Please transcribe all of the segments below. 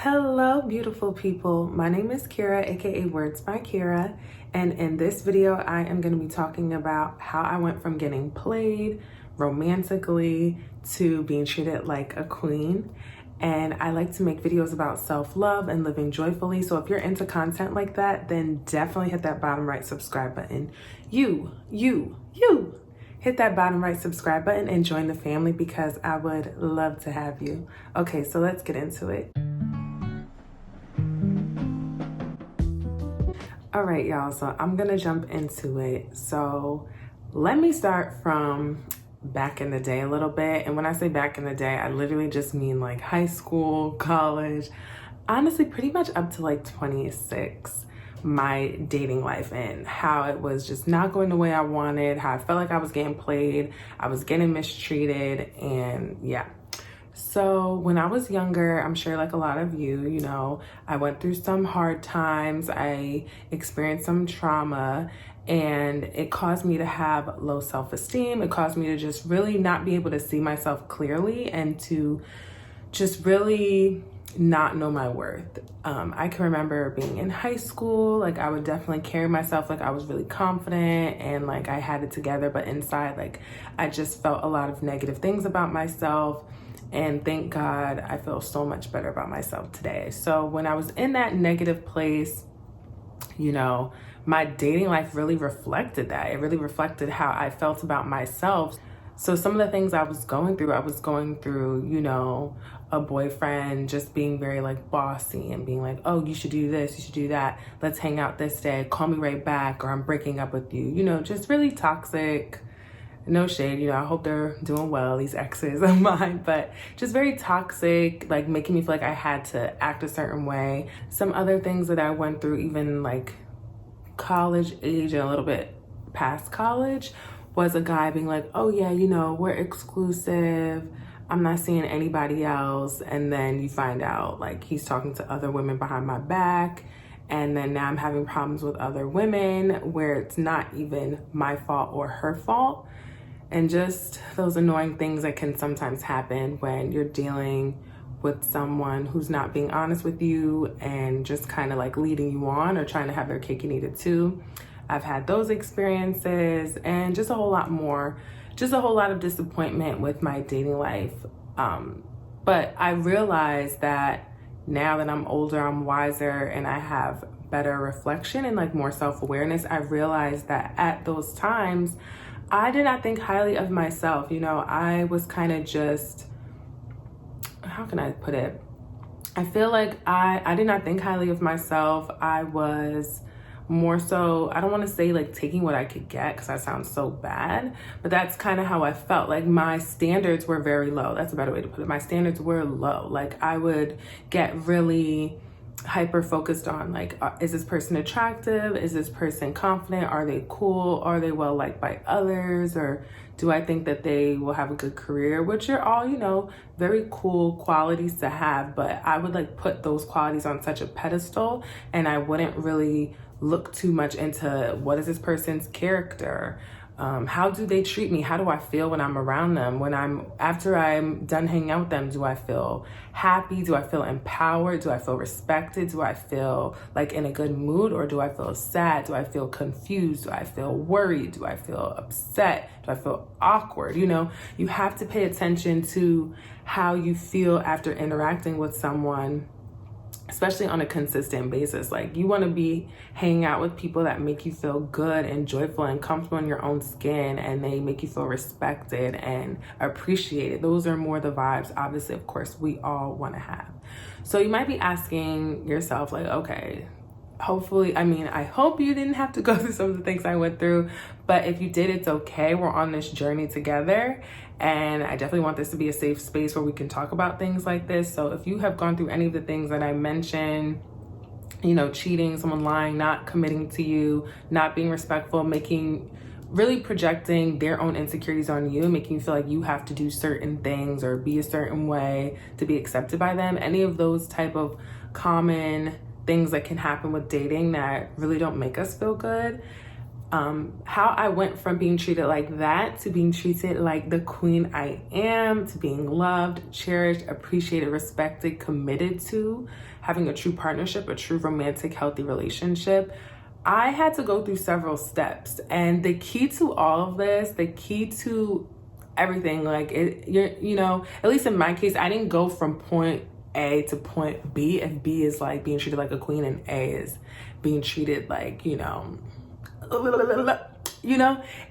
Hello, beautiful people. My name is Kira, aka Words by Kira, and in this video, I am going to be talking about how I went from getting played romantically to being treated like a queen. And I like to make videos about self-love and living joyfully. So if you're into content like that, then definitely hit that bottom right subscribe button. You. Hit that bottom right subscribe button and join the family because I would love to have you. Okay, so let's get into it. All right, y'all, so I'm gonna jump into it. So let me start from back in the day a little bit. And when I say back in the day, I literally just mean like high school, college, honestly, pretty much up to like 26, my dating life and how it was just not going the way I wanted, how I felt like I was getting played, I was getting mistreated, and yeah. So when I was younger, I'm sure like a lot of you, I went through some hard times, I experienced some trauma, and it caused me to have low self-esteem. It caused me to just really not be able to see myself clearly and to just really not know my worth. I can remember being in high school, like I would definitely carry myself like I was really confident and like I had it together, but inside like I just felt a lot of negative things about myself. And thank God I feel so much better about myself today. So when I was in that negative place, my dating life really reflected that. It really reflected how I felt about myself. So some of the things I was going through, a boyfriend just being very like bossy and being like, oh, you should do this, you should do that. Let's hang out this day. Call me right back, or I'm breaking up with you. Just really toxic. No shade, I hope they're doing well, these exes of mine, but just very toxic, like making me feel like I had to act a certain way. Some other things that I went through, even like college age and a little bit past college, was a guy being like, oh yeah, we're exclusive, I'm not seeing anybody else. And then you find out like he's talking to other women behind my back. And then now I'm having problems with other women where it's not even my fault or her fault. And just those annoying things that can sometimes happen when you're dealing with someone who's not being honest with you and just kind of like leading you on or trying to have their cake and eat it too. I've had those experiences and just a whole lot more, just a whole lot of disappointment with my dating life. But I realized that now that I'm older, I'm wiser, and I have better reflection and like more self-awareness, I realized that at those times, I did not think highly of myself. I was kind of just, how can I put it? I feel like I did not think highly of myself. I was more so, I don't want to say like taking what I could get because that sounds so bad, but that's kind of how I felt. Like my standards were very low. That's a better way to put it. My standards were low. Like I would get really hyper focused on like, is this person attractive? Is this person confident? Are they cool? Are they well liked by others? Or do I think that they will have a good career? Which are all, very cool qualities to have, but I would like put those qualities on such a pedestal and I wouldn't really look too much into what is this person's character. How do they treat me? How do I feel when I'm around them? After I'm done hanging out with them, do I feel happy? Do I feel empowered? Do I feel respected? Do I feel like in a good mood, or do I feel sad? Do I feel confused? Do I feel worried? Do I feel upset? Do I feel awkward? You have to pay attention to how you feel after interacting with someone, especially on a consistent basis. Like you want to be hanging out with people that make you feel good and joyful and comfortable in your own skin, and they make you feel respected and appreciated. Those are more the vibes, obviously, of course, we all want to have. So you might be asking yourself like, okay, I hope you didn't have to go through some of the things I went through, but if you did, it's okay. We're on this journey together. And I definitely want this to be a safe space where we can talk about things like this. So if you have gone through any of the things that I mentioned, cheating, someone lying, not committing to you, not being respectful, really projecting their own insecurities on you, making you feel like you have to do certain things or be a certain way to be accepted by them, any of those type of common things that can happen with dating that really don't make us feel good, how I went from being treated like that to being treated like the queen I am, to being loved, cherished, appreciated, respected, committed to, having a true partnership, a true romantic, healthy relationship. I had to go through several steps. And the key to all of this, the key to everything, like you know, at least in my case, I didn't go from point A to point B. If B is like being treated like a queen and A is being treated like, you know,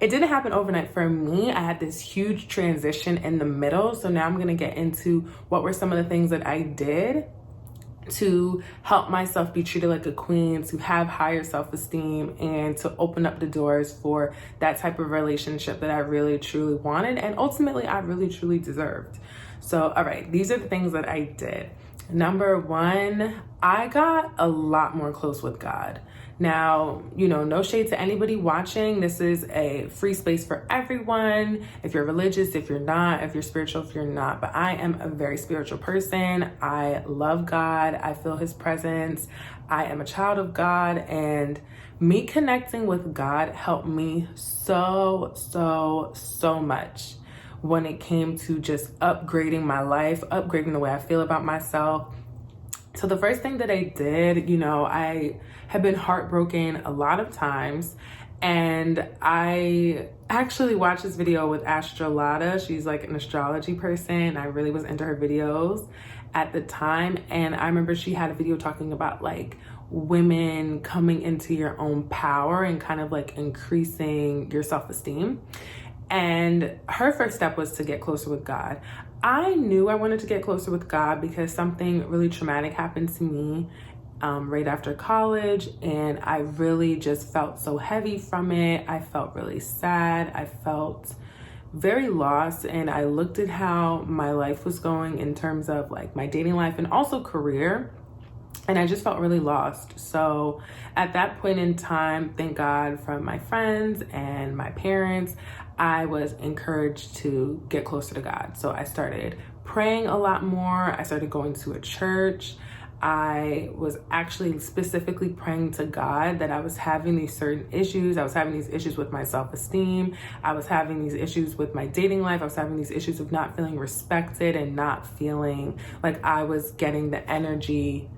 it didn't happen overnight for me. I had this huge transition in the middle. So now I'm going to get into what were some of the things that I did to help myself be treated like a queen, to have higher self-esteem, and to open up the doors for that type of relationship that I really truly wanted, and ultimately I really truly deserved. So, all right, these are the things that I did. Number one, I got a lot more close with God. Now, you know, no shade to anybody watching. This is a free space for everyone. If you're religious, if you're not, if you're spiritual, if you're not. But I am a very spiritual person. I love God. I feel his presence. I am a child of God. And me connecting with God helped me so much when it came to just upgrading my life, upgrading the way I feel about myself. So the first thing that I did, you know, I have been heartbroken a lot of times, and I actually watched this video with Astrolata. She's like an astrology person. I really was into her videos at the time, and I remember she had a video talking about like women coming into your own power and kind of like increasing your self-esteem. And her first step was to get closer with God. I knew I wanted to get closer with God because something really traumatic happened to me right after college, and I really just felt so heavy from it. I felt really sad. I felt very lost, and I looked at how my life was going in terms of like my dating life and also career, and I just felt really lost. So at that point in time, thank God from my friends and my parents, I was encouraged to get closer to God. So I started praying a lot more. I started going to a church. I was actually specifically praying to God that I was having these certain issues. I was having these issues with my self-esteem. I was having these issues with my dating life. I was having these issues of not feeling respected and not feeling like I was getting the energy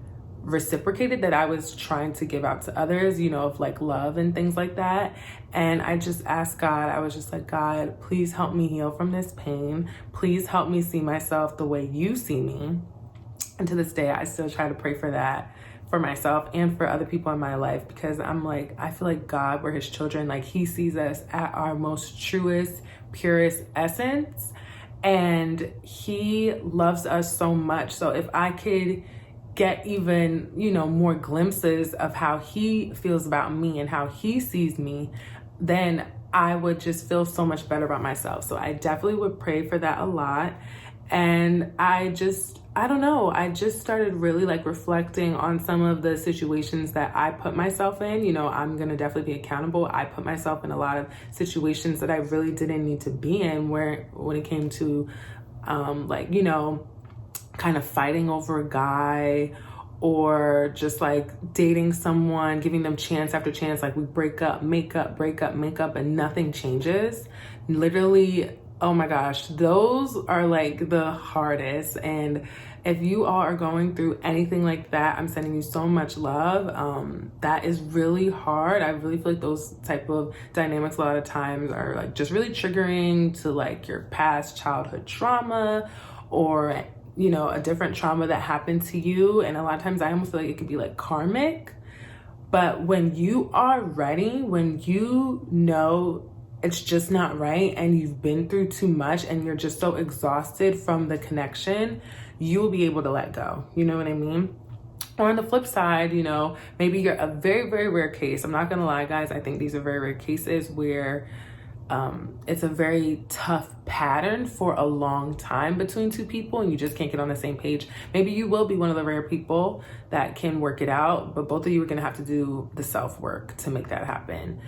reciprocated that I was trying to give out to others, you know, of like love and things like that. And I just asked God, I was just like, God, please help me heal from this pain. Please help me see myself the way you see me. And to this day, I still try to pray for that for myself and for other people in my life, because I'm like, I feel like God, we're his children. Like he sees us at our most truest, purest essence. And he loves us so much. So if I could get even, you know, more glimpses of how he feels about me and how he sees me, then I would just feel so much better about myself. So I definitely would pray for that a lot. And I don't know, I just started really like reflecting on some of the situations that I put myself in. You know, I'm gonna definitely be accountable. I put myself in a lot of situations that I really didn't need to be in, where when it came to like, you know, kind of fighting over a guy, or just like dating someone, giving them chance after chance. Like we break up, make up, break up, make up, and nothing changes. Literally, oh my gosh, those are like the hardest. And if you all are going through anything like that, I'm sending you so much love. That is really hard. I really feel like those type of dynamics a lot of times are like just really triggering to like your past childhood trauma, or you know, a different trauma that happened to you. And a lot of times I almost feel like it could be like karmic. But when you are ready, when you know it's just not right, and you've been through too much, and you're just so exhausted from the connection, you will be able to let go. You know what I mean? Or on the flip side, you know, maybe you're a very, very rare case. I'm not gonna lie, guys. I think these are very rare cases where it's a very tough pattern for a long time between two people, and you just can't get on the same page. Maybe you will be one of the rare people that can work it out, but both of you are gonna have to do the self-work to make that happen.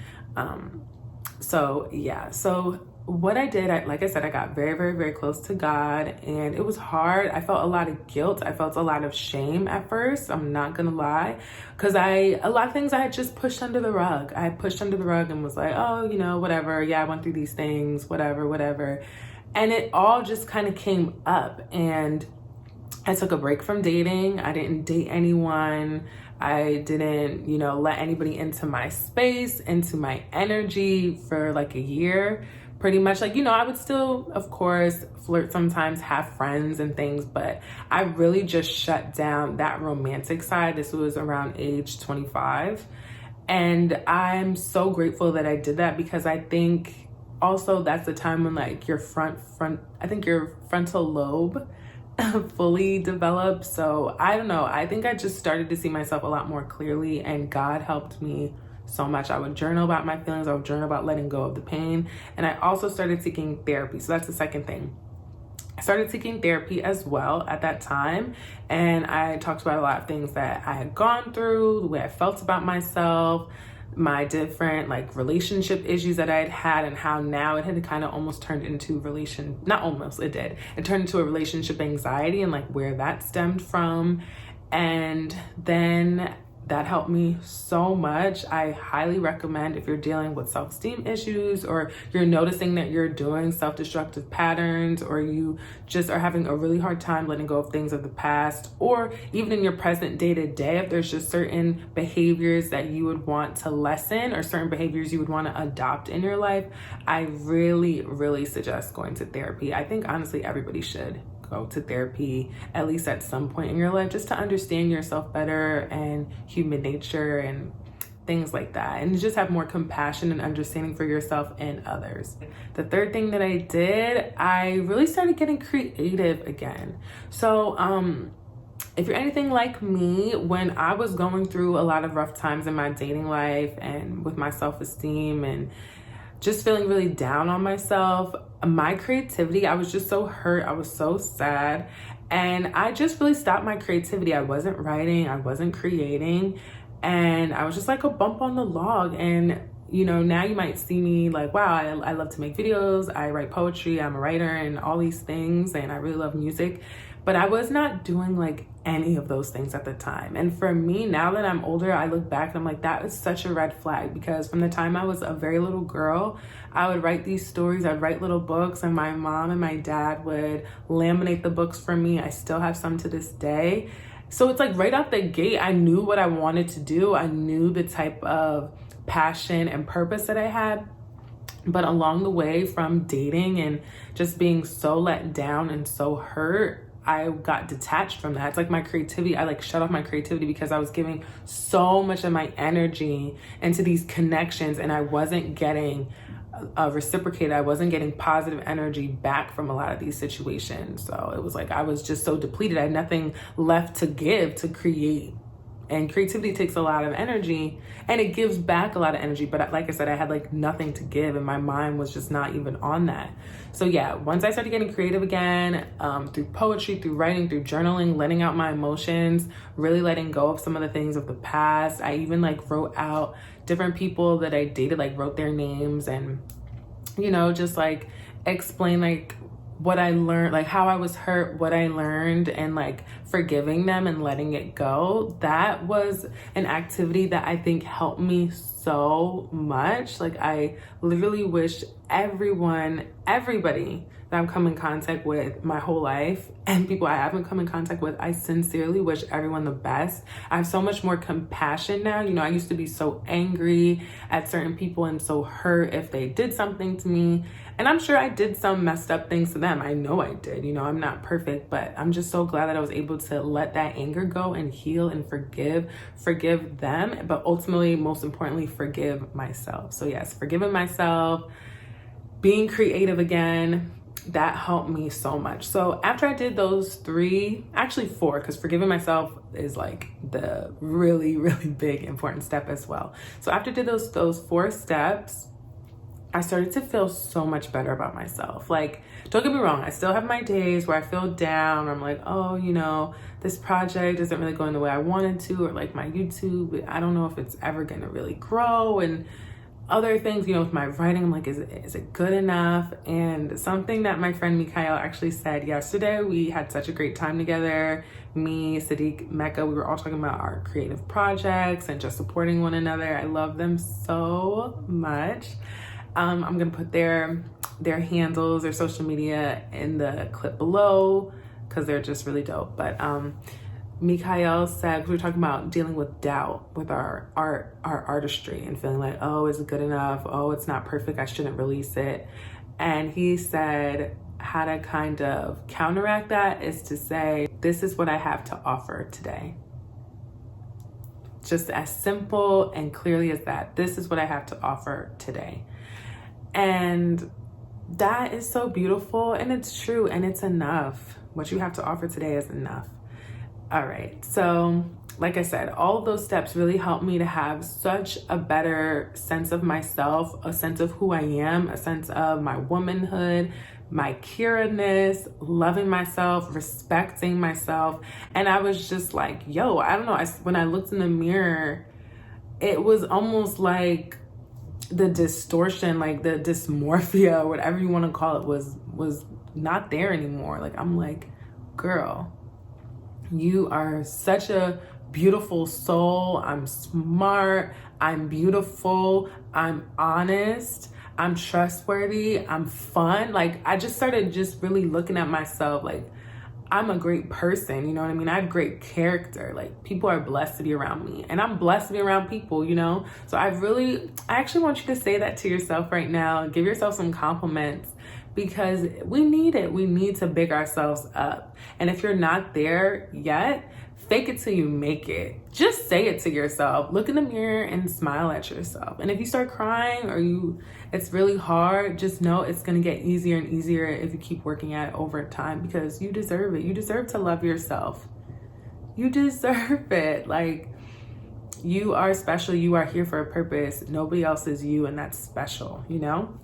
So yeah, so what I did, like I said, I got very, very, very close to God, and it was hard. I felt a lot of guilt. I felt a lot of shame at first. I'm not gonna lie, because a lot of things I had just pushed under the rug. I pushed under the rug and was like, oh, whatever. Yeah, I went through these things, whatever. And it all just kind of came up, and I took a break from dating. I didn't date anyone. I didn't, let anybody into my space, into my energy for like a year. Pretty much, I would still, of course, flirt sometimes, have friends and things, but I really just shut down that romantic side. This was around age 25. And I'm so grateful that I did that, because I think also that's the time when like your your frontal lobe fully developed. So I don't know. I think I just started to see myself a lot more clearly, and God helped me so much. I would journal about my feelings. I would journal about letting go of the pain. And I also started seeking therapy. So that's the second thing. I started seeking therapy as well at that time. And I talked about a lot of things that I had gone through, the way I felt about myself, my different like relationship issues that I had had, and how now it had kind of almost turned into it turned into a relationship anxiety, and like where that stemmed from. And then that helped me so much. I highly recommend, if you're dealing with self-esteem issues, or you're noticing that you're doing self-destructive patterns, or you just are having a really hard time letting go of things of the past, or even in your present day-to-day, if there's just certain behaviors that you would want to lessen, or certain behaviors you would want to adopt in your life, I really, really suggest going to therapy. I think honestly everybody should go to therapy at least at some point in your life, just to understand yourself better and human nature and things like that, and just have more compassion and understanding for yourself and others. The third thing that I did, I really started getting creative again. So if you're anything like me, when I was going through a lot of rough times in my dating life and with my self-esteem and just feeling really down on myself, my creativity, I was just so hurt. I was so sad. And I just really stopped my creativity. I wasn't writing, I wasn't creating. And I was just like a bump on the log. And, now you might see me like, wow, I love to make videos. I write poetry. I'm a writer and all these things. And I really love music. But I was not doing like any of those things at the time. And for me, now that I'm older, I look back and I'm like, that is such a red flag, because from the time I was a very little girl, I would write these stories, I'd write little books, and my mom and my dad would laminate the books for me. I still have some to this day. So it's like right out the gate, I knew what I wanted to do. I knew the type of passion and purpose that I had. But along the way, from dating and just being so let down and so hurt, I got detached from that. It's like my creativity, I like shut off my creativity, because I was giving so much of my energy into these connections, and I wasn't getting reciprocated. I wasn't getting positive energy back from a lot of these situations. So it was like I was just so depleted. I had nothing left to give, to create. And creativity takes a lot of energy, and it gives back a lot of energy. But like I said, I had like nothing to give, and my mind was just not even on that. So yeah, once I started getting creative again, through poetry, through writing, through journaling, letting out my emotions, really letting go of some of the things of the past. I even like wrote out different people that I dated, like wrote their names, and, just like explain like what I learned, like how I was hurt, what I learned, and like forgiving them and letting it go. That was an activity that I think helped me so much. Like I literally wish everybody that I've come in contact with my whole life, and people I haven't come in contact with, I sincerely wish everyone the best. I have so much more compassion now. I used to be so angry at certain people and so hurt if they did something to me. And I'm sure I did some messed up things to them. I know I did. I'm not perfect, but I'm just so glad that I was able to let that anger go and heal and forgive them, but ultimately, most importantly, forgive myself. So yes, forgiving myself, being creative again, that helped me so much. So after I did those 3, actually 4, because forgiving myself is like the really, really big important step as well. So after I did those 4 steps, I started to feel so much better about myself. Like, don't get me wrong, I still have my days where I feel down, or I'm like, oh, this project isn't really going the way I wanted to, or like my YouTube, I don't know if it's ever gonna really grow, and other things, you know, with my writing. I'm like, is it good enough? And something that my friend Mikhail actually said yesterday, we had such a great time together. Me, Sadiq, Mecca, we were all talking about our creative projects and just supporting one another. I love them so much. I'm gonna put their handles, their social media in the clip below because they're just really dope. But Mikhail said, we were talking about dealing with doubt with our artistry and feeling like, oh, is it good enough? Oh, it's not perfect, I shouldn't release it. And he said how to kind of counteract that is to say, this is what I have to offer today. Just as simple and clearly as that. This is what I have to offer today. And that is so beautiful, and it's true, and it's enough. What you have to offer today is enough. All right, so like I said, all of those steps really helped me to have such a better sense of myself, a sense of who I am, a sense of my womanhood, my Kira-ness, loving myself, respecting myself. And I was just like, yo, I don't know, when I looked in the mirror, it was almost like the distortion, like the dysmorphia, whatever you want to call it, was not there anymore. Like, I'm like, girl, you are such a beautiful soul. I'm smart, I'm beautiful, I'm honest, I'm trustworthy, I'm fun. Like, I just started just really looking at myself like, I'm a great person, you know what I mean? I have great character. Like, people are blessed to be around me, and I'm blessed to be around people, you know? So I actually want you to say that to yourself right now. Give yourself some compliments, because we need it. We need to big ourselves up. And if you're not there yet, fake it till you make it. Just say it to yourself. Look in the mirror and smile at yourself. And if you start crying or it's really hard, just know it's gonna get easier and easier if you keep working at it over time, because you deserve it. You deserve to love yourself. You deserve it. Like, you are special. You are here for a purpose. Nobody else is you, and that's special, you know?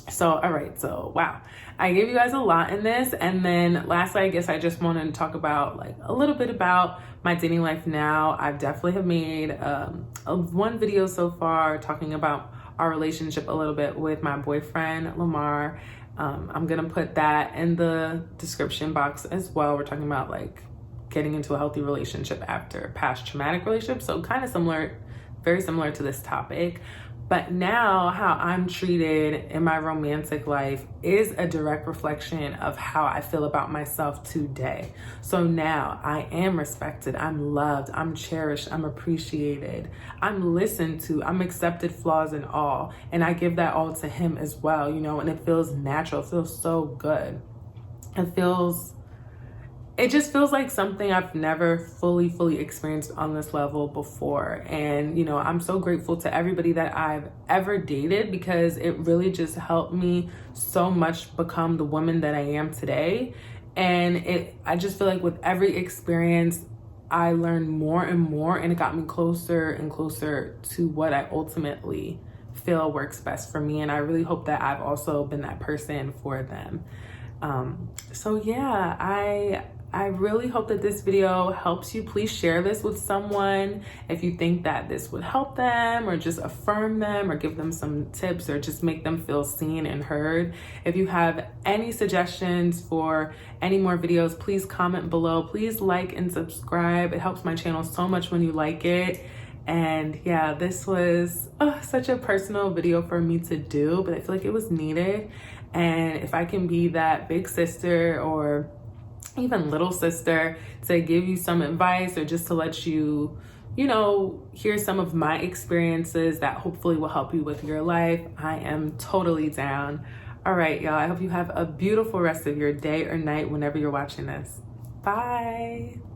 So, all right, so wow, I gave you guys a lot in this. And then lastly, I guess I just wanted to talk about like a little bit about my dating life now. I definitely have made one video so far talking about our relationship a little bit with my boyfriend, Lamar. I'm gonna put that in the description box as well. We're talking about like getting into a healthy relationship after past traumatic relationships. So kind of similar, very similar to this topic. But now how I'm treated in my romantic life is a direct reflection of how I feel about myself today. So now I am respected, I'm loved, I'm cherished, I'm appreciated, I'm listened to, I'm accepted, flaws and all. And I give that all to him as well, you know, and it feels natural, it feels so good. It just feels like something I've never fully experienced on this level before. And, you know, I'm so grateful to everybody that I've ever dated, because it really just helped me so much become the woman that I am today. And I just feel like with every experience, I learned more and more, and it got me closer and closer to what I ultimately feel works best for me. And I really hope that I've also been that person for them. So yeah, I really hope that this video helps you. Please share this with someone if you think that this would help them, or just affirm them, or give them some tips, or just make them feel seen and heard. If you have any suggestions for any more videos, please comment below. Please like and subscribe. It helps my channel so much when you like it. And yeah, this was such a personal video for me to do, but I feel like it was needed. And if I can be that big sister or even little sister to give you some advice, or just to let you, you know, hear some of my experiences that hopefully will help you with your life, I am totally down. All right, y'all, I hope you have a beautiful rest of your day or night whenever you're watching this. Bye.